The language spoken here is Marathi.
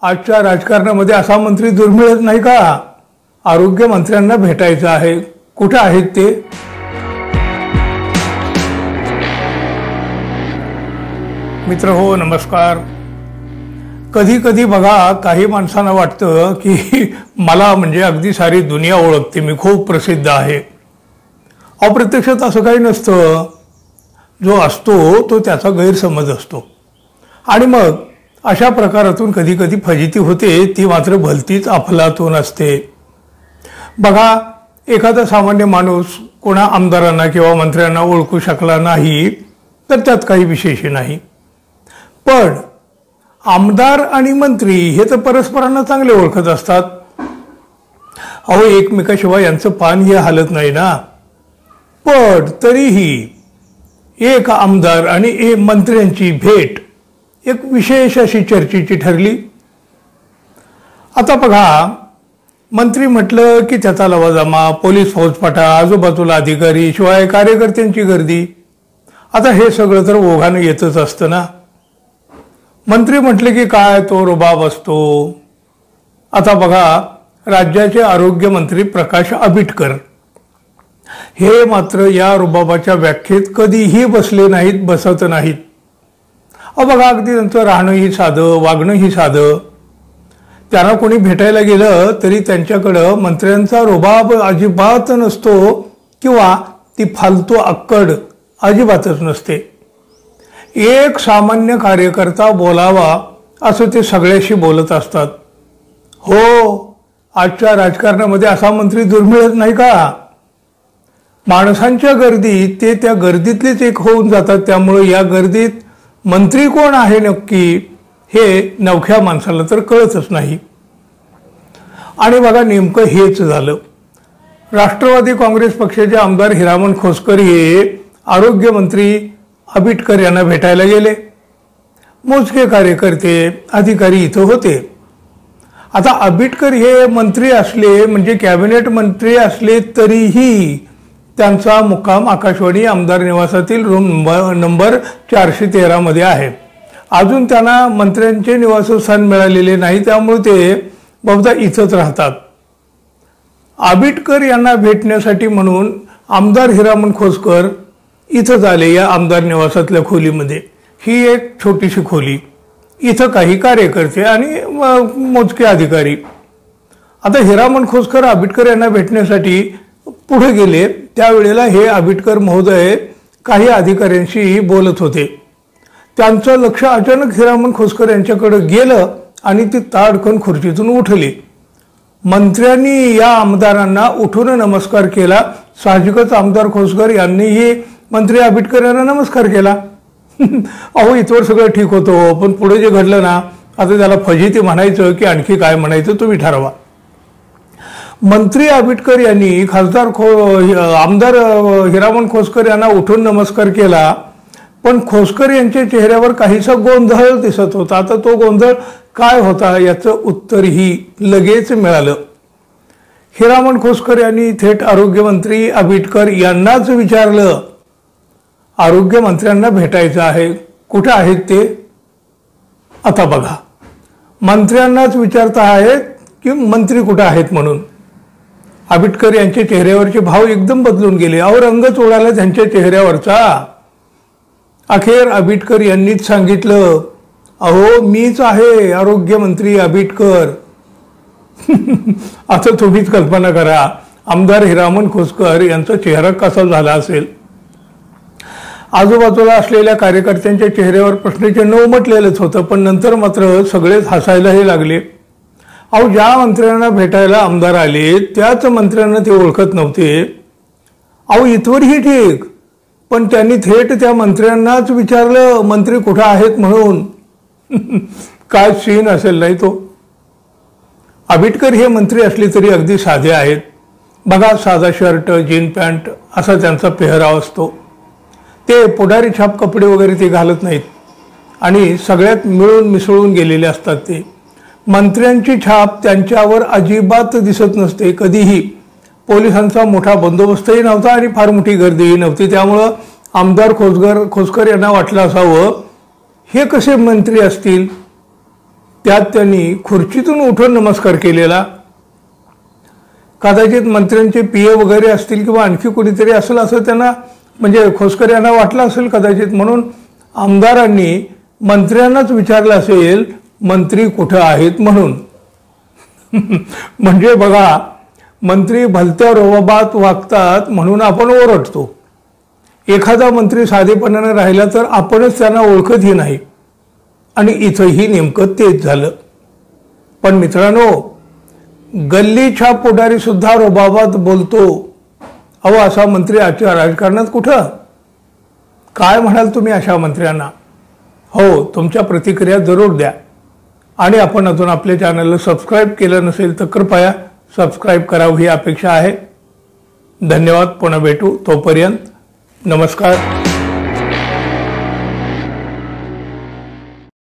आजच्या राजकारणामध्ये असा मंत्री दुर्मिळच नाही का? आरोग्य मंत्र्यांना भेटायचं आहे. कुठे आहेत ते? मित्र हो, नमस्कार. कधी कधी बघा, काही माणसांना वाटतं की मला म्हणजे अगदी सारी दुनिया ओळखते, मी खूप प्रसिद्ध आहे. अप्रत्यक्षात असं काही नसतं. जो असतो तो त्याचा गैरसमज असतो आणि मग अशा प्रकारातून कधी कधी फजिती होते, ती मात्र भलतीच अफलातून असते. बघा, एखादा सामान्य माणूस कोणा आमदारांना किंवा मंत्र्यांना ओळखू शकला नाही तर त्यात काही विशेष नाही. पण आमदार आणि मंत्री हे तर परस्परांना चांगले ओळखत असतात. अहो, एकमेकाशिवाय यांचं पान हे हालत नाही ना. पण तरीही एक आमदार आणि एक मंत्र्यांची भेट एक विशेष अशी चर्चेची ठरली. आता बघा, मंत्री म्हटलं की त्याचा लवाजमा, पोलीस फौजफाटा, आजूबाजूला अधिकारी, शिवाय कार्यकर्त्यांची गर्दी. आता हे सगळं तर ओघानं येतच असतं ना. मंत्री म्हटले की काय तो रुबाब असतो. आता बघा, राज्याचे आरोग्य मंत्री प्रकाश आंबेडकर हे मात्र या रुबाबाच्या व्याख्येत कधीही बसले नाहीत, बसत नाहीत. बघा, अगदी त्यांचं राहणंही साधं, वागणंही साधं. त्यांना कोणी भेटायला गेलं तरी त्यांच्याकडं मंत्र्यांचा रुबाब अजिबात नसतो किंवा ती फालतू अक्कड अजिबातच नसते. एक सामान्य कार्यकर्ता बोलावा असं ते सगळ्याशी बोलत असतात. हो, आजच्या राजकारणामध्ये असा मंत्री दुर्मिळच नाही का? माणसांच्या गर्दीत ते त्या गर्दीतलेच एक होऊन जातात. त्यामुळे या गर्दीत मंत्री कोण आहे नक्की हे नवख्या माणसाला तर कळतच नाही. आणि बघा, नेमकं हेच झालं. राष्ट्रवादी काँग्रेस पक्षाचे आमदार हिरामण खोसकर हे आरोग्य मंत्री आंबेडकर यांना भेटायला गेले. मोजके कार्यकर्ते, अधिकारी इथं होते. आता आंबेडकर हे मंत्री असले म्हणजे कॅबिनेट मंत्री असले तरीही त्यांचा मुक्काम आकाशवाणी आमदार निवासातील रूम नंबर 413 मध्ये आहे. अजून त्यांना मंत्र्यांचे निवासस्थान मिळालेले नाही, त्यामुळे ते बहुधा इथंच राहतात. आंबेडकर यांना भेटण्यासाठी म्हणून आमदार हिरामण खोसकर इथंच आले, या आमदार निवासातल्या खोलीमध्ये. ही एक छोटीशी खोली, इथं काही कार्यकर्ते आणि मोजके अधिकारी. आता हिरामण खोसकर आंबेडकर यांना भेटण्यासाठी पुढे गेले. त्यावेळेला हे आंबेडकर महोदय काही अधिकाऱ्यांशी बोलत होते. त्यांचं लक्ष अचानक हिरामण खोसकर यांच्याकडे गेलं आणि ती ताडकन खुर्चीतून उठली. मंत्र्यांनी या आमदारांना उठून नमस्कार केला. साहजिकच आमदार खोसकर यांनीही मंत्री आंबेडकर यांना नमस्कार केला. अहो, इथवर सगळं ठीक होतं, पण पुढे जे घडलं ना, आता त्याला फजिती म्हणायचं की आणखी काय म्हणायचं तुम्ही ठरवा. मंत्री आंबेडकर यांनी आमदार हिरामण खोसकर यांना उठून नमस्कार केला, पण खोसकर यांच्या चेहऱ्यावर काहीसा गोंधळ दिसत होता. आता तो गोंधळ काय होता याचं उत्तरही लगेच मिळालं. हिरामण खोसकर यांनी थेट आरोग्यमंत्री आंबेडकर यांनाच विचारलं, आरोग्य मंत्र्यांना भेटायचं आहे, कुठे आहेत ते? आता बघा, मंत्र्यांनाच विचारता आहेत की मंत्री कुठे आहेत म्हणून. आंबेडकर यांच्या चेहऱ्यावरचे भाव एकदम बदलून गेले. अहो, रंगच उडाला त्यांच्या चेहऱ्यावरचा. अखेर आंबेडकर यांनीच सांगितलं, अहो, मीच आहे आरोग्यमंत्री आंबेडकर. आता तुम्हीच कल्पना करा, आमदार हिरामण खोसकर यांचा चेहरा कसा झाला असेल. आजूबाजूला असलेल्या कार्यकर्त्यांच्या चेहऱ्यावर प्रश्नचिन्ह उमटलेलंच होतं, पण नंतर मात्र सगळेच हसायलाही लागले. अहो, ज्या मंत्र्यांना भेटायला आमदार आले त्याच मंत्र्यांना ते ओळखत नव्हते. अहो, इथवरही ठीक, पण त्यांनी थेट त्या मंत्र्यांनाच विचारलं मंत्री कुठे आहेत म्हणून. काय सीन असेल नाही तो. आंबेडकर हे मंत्री असले तरी अगदी साधे आहेत. बघा, साधा शर्ट, जीन पॅन्ट असा त्यांचा पेहराव असतो. ते पुढारी छाप कपडे वगैरे ते घालत नाहीत आणि सगळ्यात मिळून मिसळून गेलेले असतात ते. मंत्र्यांची छाप त्यांच्यावर अजिबात दिसत नसते कधीही. पोलिसांचा मोठा बंदोबस्तही नव्हता आणि फार मोठी गर्दीही नव्हती. त्यामुळं आमदार खोसकर यांना वाटलं असावं, हे कसे मंत्री असतील. त्यात त्यांनी खुर्चीतून उठून नमस्कार केलेला. कदाचित मंत्र्यांचे पीए वगैरे असतील किंवा आणखी कुणीतरी असेल असं त्यांना म्हणजे खोसकर यांना वाटलं असेल कदाचित, म्हणून आमदारांनी मंत्र्यांनाच विचारलं असेल मंत्री कुठं आहेत म्हणून. म्हणजे बघा, मंत्री भलत्या रोबाबात वागतात म्हणून आपण ओरडतो. एखादा मंत्री साधेपणाने राहिला तर आपणच त्यांना ओळखतही नाही. आणि इथंही नेमकं तेच झालं. पण मित्रांनो, गल्लीच्या पुढारी सुद्धा रोबाबात बोलतो. अहो, असा मंत्री आजच्या राजकारणात कुठं? काय म्हणाल तुम्ही अशा मंत्र्यांना? हो, तुमच्या प्रतिक्रिया जरूर द्या. आणि आपण अजून आपल्या चॅनलला सबस्क्राईब केलं नसेल तर कृपया सबस्क्राईब करावं ही अपेक्षा आहे. धन्यवाद. पुन्हा भेटू. तोपर्यंत नमस्कार.